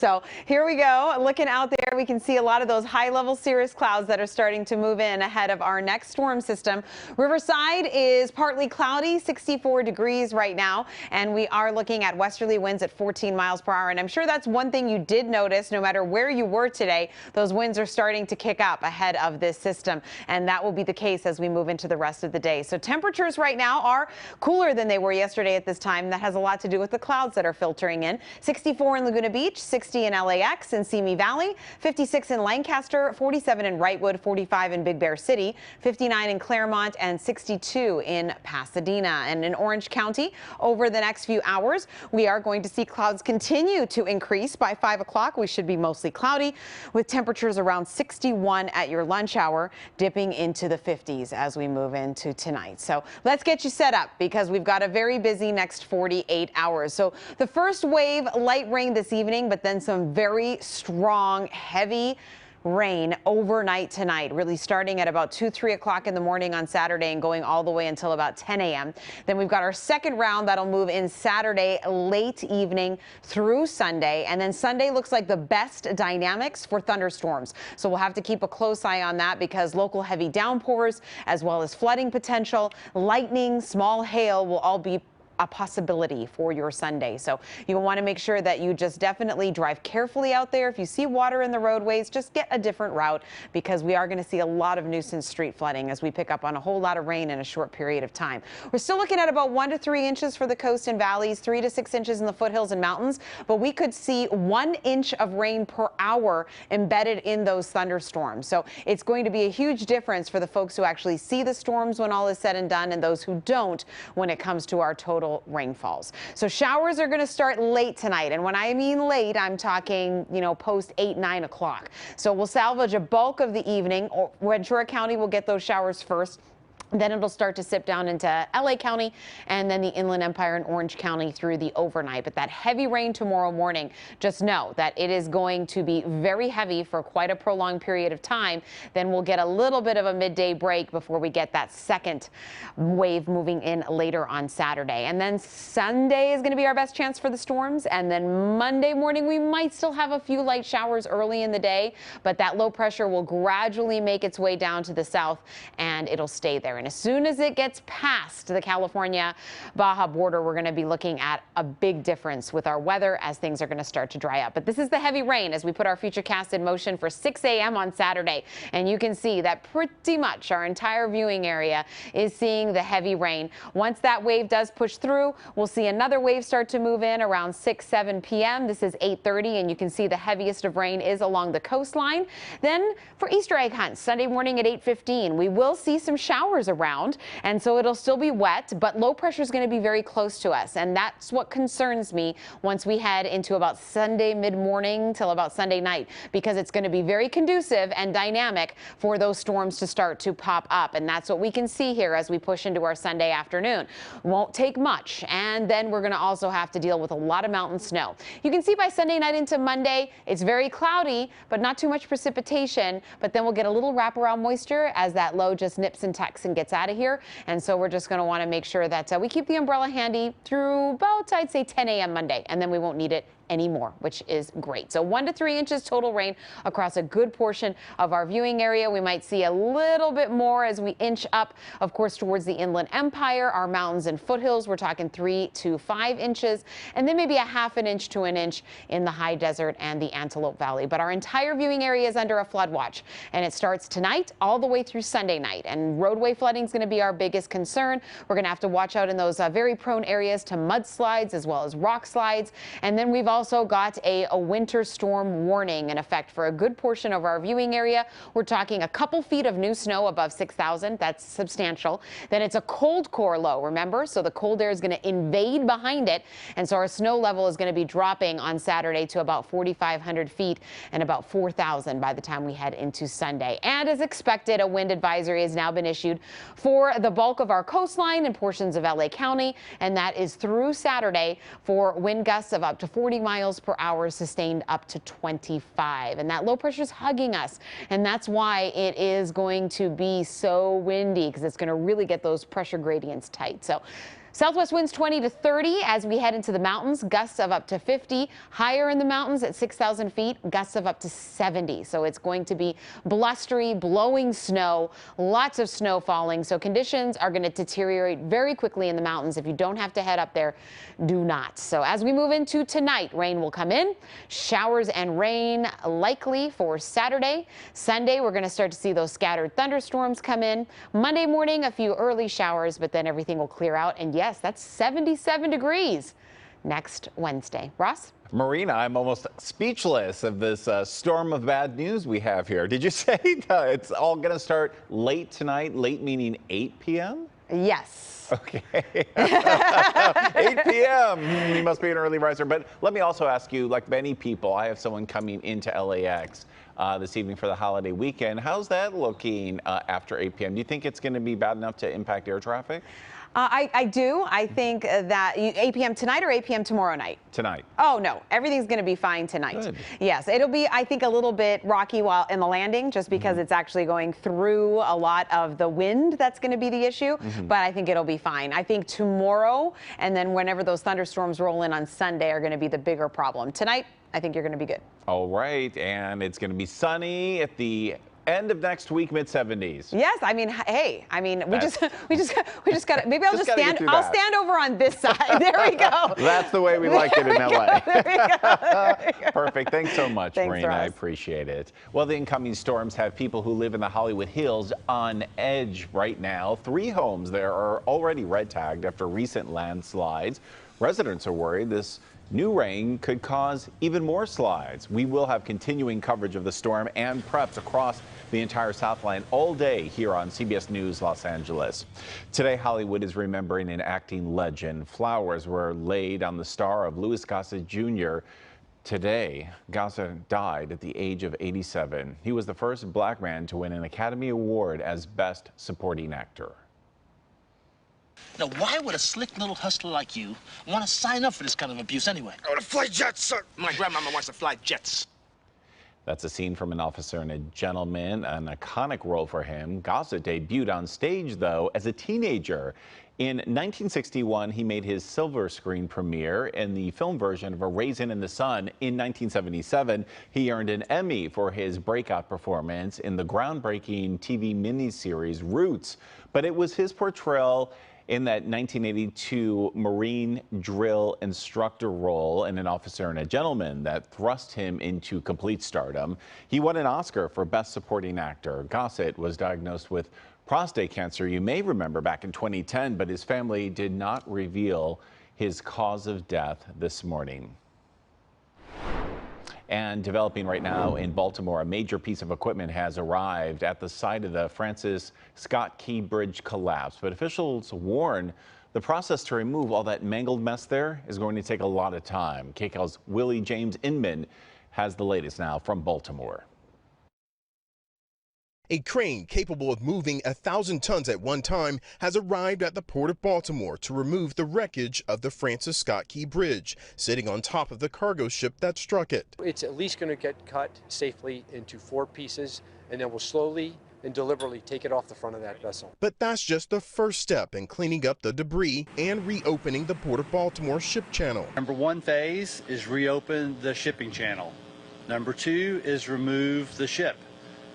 So here we go. Looking out there, we can see a lot of those high-level cirrus clouds that are starting to move in ahead of our next storm system. Riverside is partly cloudy, 64 degrees right now, and we are looking at westerly winds at 14 miles per hour. And I'm sure that's one thing you did notice, no matter where you were today, those winds are starting to kick up ahead of this system, and that will be the case as we move into the rest of the day. So temperatures right now are cooler than they were yesterday at this time. That has a lot to do with the clouds that are filtering in. 64 in Laguna Beach, 60 in LAX and Simi Valley, 56 in Lancaster, 47 in Wrightwood, 45 in Big Bear City, 59 in Claremont, and 62 in Pasadena. And in Orange County, over the next few hours, we are going to see clouds continue to increase. By 5 o'clock, we should be mostly cloudy with temperatures around 61 at your lunch hour, dipping into the 50s as we move into tonight. So let's get you set up because we've got a very busy next 48 hours. So the first wave, light rain this evening, but then some very strong, heavy rain overnight tonight, really starting at about 2-3 o'clock in the morning on Saturday and going all the way until about 10 a.m. Then we've got our second round that'll move in Saturday late evening through Sunday. And then Sunday looks like the best dynamics for thunderstorms. So we'll have to keep a close eye on that because local heavy downpours as well as flooding potential, lightning, small hail will all be a possibility for your Sunday. So you want to make sure that you just definitely drive carefully out there. If you see water in the roadways, just get a different route because we are going to see a lot of nuisance street flooding as we pick up on a whole lot of rain in a short period of time. We're still looking at about 1 to 3 inches for the coast and valleys, 3 to 6 inches in the foothills and mountains, but we could see 1 inch of rain per hour embedded in those thunderstorms. So it's going to be a huge difference for the folks who actually see the storms when all is said and done and those who don't when it comes to our total rainfalls. So showers are going to start late tonight. And when I mean late, I'm talking, post 8-9 o'clock. So we'll salvage a bulk of the evening. Ventura County will get those showers first. Then it'll start to sip down into LA County and then the Inland Empire and Orange County through the overnight. But that heavy rain tomorrow morning, just know that it is going to be very heavy for quite a prolonged period of time. Then we'll get a little bit of a midday break before we get that second wave moving in later on Saturday. And then Sunday is going to be our best chance for the storms. And then Monday morning, we might still have a few light showers early in the day, but that low pressure will gradually make its way down to the south and it'll stay there. And as soon as it gets past the California-Baja border, we're going to be looking at a big difference with our weather as things are going to start to dry up. But this is the heavy rain as we put our futurecast in motion for 6 a.m. on Saturday. And you can see that pretty much our entire viewing area is seeing the heavy rain. Once that wave does push through, we'll see another wave start to move in around 6-7 p.m. This is 8:30, and you can see the heaviest of rain is along the coastline. Then for Easter egg hunts, Sunday morning at 8:15, we will see some showers around, and so it'll still be wet, but low pressure is going to be very close to us, and that's what concerns me once we head into about Sunday mid-morning till about Sunday night, because it's going to be very conducive and dynamic for those storms to start to pop up, and that's what we can see here as we push into our Sunday afternoon. Won't take much, and then we're going to also have to deal with a lot of mountain snow. You can see by Sunday night into Monday, it's very cloudy, but not too much precipitation, but then we'll get a little wraparound moisture as that low just nips and tucks and gets out of here. And so we're just going to want to make sure that we keep the umbrella handy through about, I'd say, 10 a.m. Monday, and then we won't need it anymore, which is great. So 1 to 3 inches total rain across a good portion of our viewing area. We might see a little bit more as we inch up, of course, towards the Inland Empire, our mountains and foothills. We're talking 3 to 5 inches, and then maybe a ½ an inch to an inch in the high desert and the Antelope Valley. But our entire viewing area is under a flood watch, and it starts tonight all the way through Sunday night. And roadway flooding is going to be our biggest concern. We're going to have to watch out in those very prone areas to mudslides as well as rock slides. And then we've also got a winter storm warning in effect for a good portion of our viewing area. We're talking a couple feet of new snow above 6,000. That's substantial. Then it's a cold core low, remember? So the cold air is going to invade behind it. And so our snow level is going to be dropping on Saturday to about 4,500 feet and about 4,000 by the time we head into Sunday. And as expected, a wind advisory has now been issued for the bulk of our coastline and portions of LA County. And that is through Saturday for wind gusts of up to 40 miles per hour, sustained up to 25. And that low pressure is hugging us. And that's why it is going to be so windy, because it's going to really get those pressure gradients tight. So Southwest winds 20 to 30 as we head into the mountains, gusts of up to 50. Higher in the mountains at 6,000 feet, gusts of up to 70. So it's going to be blustery, blowing snow, lots of snow falling. So conditions are going to deteriorate very quickly in the mountains. If you don't have to head up there, do not. So as we move into tonight, rain will come in. Showers and rain likely for Saturday. Sunday, we're going to start to see those scattered thunderstorms come in. Monday morning, a few early showers, but then everything will clear out. And yes, that's 77 degrees next Wednesday. Ross? Marina, I'm almost speechless of this storm of bad news we have here. Did you say it's all going to start late tonight? Late meaning 8 p.m.? Yes. Okay. 8 p.m. You must be an early riser. But let me also ask you, like many people, I have someone coming into LAX this evening for the holiday weekend. How's that looking after 8 p.m.? Do you think it's going to be bad enough to impact air traffic? I do. I think that 8 p.m. tonight or 8 p.m. tomorrow night? Tonight. Oh, no. Everything's going to be fine tonight. Good. Yes. It'll be, I think, a little bit rocky while in the landing just because it's actually going through a lot of the wind. That's going to be the issue. But I think it'll be fine. I think tomorrow and then whenever those thunderstorms roll in on Sunday are going to be the bigger problem. Tonight, I think you're going to be good. All right. And it's going to be sunny at the end of next week, mid-70s. Yes, I mean, hey, I mean, we just got to, maybe I'll just stand over on this side. There we go. That's the way we like it in LA. There we go. Perfect. Thanks so much, Thanks, Marina. Ross. I appreciate it. Well, the incoming storms have people who live in the Hollywood Hills on edge right now. 3 homes there are already red tagged after recent landslides. Residents are worried this new rain could cause even more slides. We will have continuing coverage of the storm and preps across the entire Southland all day here on CBS News Los Angeles. Today, Hollywood is remembering an acting legend. Flowers were laid on the star of Louis Gossett Jr. Today, Gossett died at the age of 87. He was the first black man to win an Academy Award as Best Supporting Actor. Now, why would a slick little hustler like you want to sign up for this kind of abuse anyway? I want to fly jets, sir. My grandmama wants to fly jets. That's a scene from An Officer and a Gentleman, an iconic role for him. Gossett debuted on stage, though, as a teenager. In 1961, he made his silver screen premiere in the film version of A Raisin in the Sun. In 1977, he earned an Emmy for his breakout performance in the groundbreaking TV miniseries Roots. But it was his portrayal in that 1982 Marine drill instructor role in An Officer and a Gentleman that thrust him into complete stardom. He won an Oscar for Best Supporting Actor. Gossett was diagnosed with prostate cancer, you may remember, back in 2010, but his family did not reveal his cause of death this morning. And developing right now in Baltimore, a major piece of equipment has arrived at the site of the Francis Scott Key Bridge collapse. But officials warn the process to remove all that mangled mess there is going to take a lot of time. KCAL's Willie James Inman has the latest now from Baltimore. A crane capable of moving 1,000 tons at one time has arrived at the Port of Baltimore to remove the wreckage of the Francis Scott Key Bridge, sitting on top of the cargo ship that struck it. It's at least going to get cut safely into 4 pieces, and then we'll slowly and deliberately take it off the front of that vessel. But that's just the first step in cleaning up the debris and reopening the Port of Baltimore ship channel. Number 1 phase is reopen the shipping channel. Number 2 is remove the ship.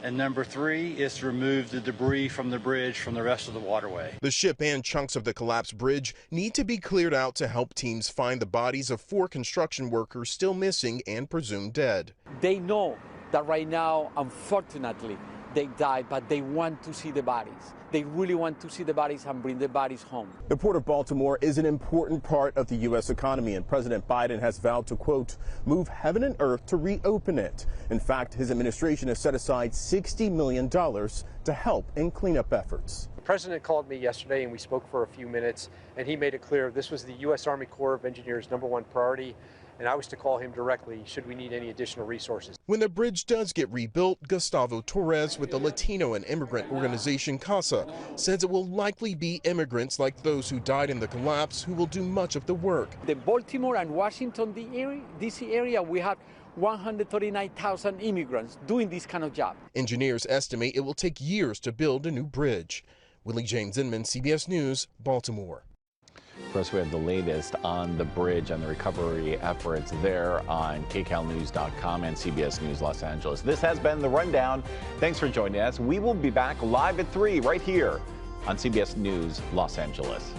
And number 3 is to remove the debris from the bridge from the rest of the waterway. The ship and chunks of the collapsed bridge need to be cleared out to help teams find the bodies of 4 construction workers still missing and presumed dead. They know that right now, unfortunately, they died, but they want to see the bodies. They really want to see the bodies and bring the bodies home. The Port of Baltimore is an important part of the U.S. economy, and President Biden has vowed to, quote, move heaven and earth to reopen it. In fact, his administration has set aside $60 million to help in cleanup efforts. The president called me yesterday, and we spoke for a few minutes, and he made it clear this was the U.S. Army Corps of Engineers' #1 priority, and I was to call him directly should we need any additional resources. When the bridge does get rebuilt, Gustavo Torres with the Latino and immigrant organization CASA says it will likely be immigrants like those who died in the collapse who will do much of the work. The Baltimore and Washington D.C. area, we have 139,000 immigrants doing this kind of job. Engineers estimate it will take years to build a new bridge. Willie James Inman, CBS News, Baltimore. course, we have the latest on the bridge and the recovery efforts there on kcalnews.com and CBS News Los Angeles. This has been The Rundown. Thanks for joining us. We will be back live at 3 right here on CBS News Los Angeles.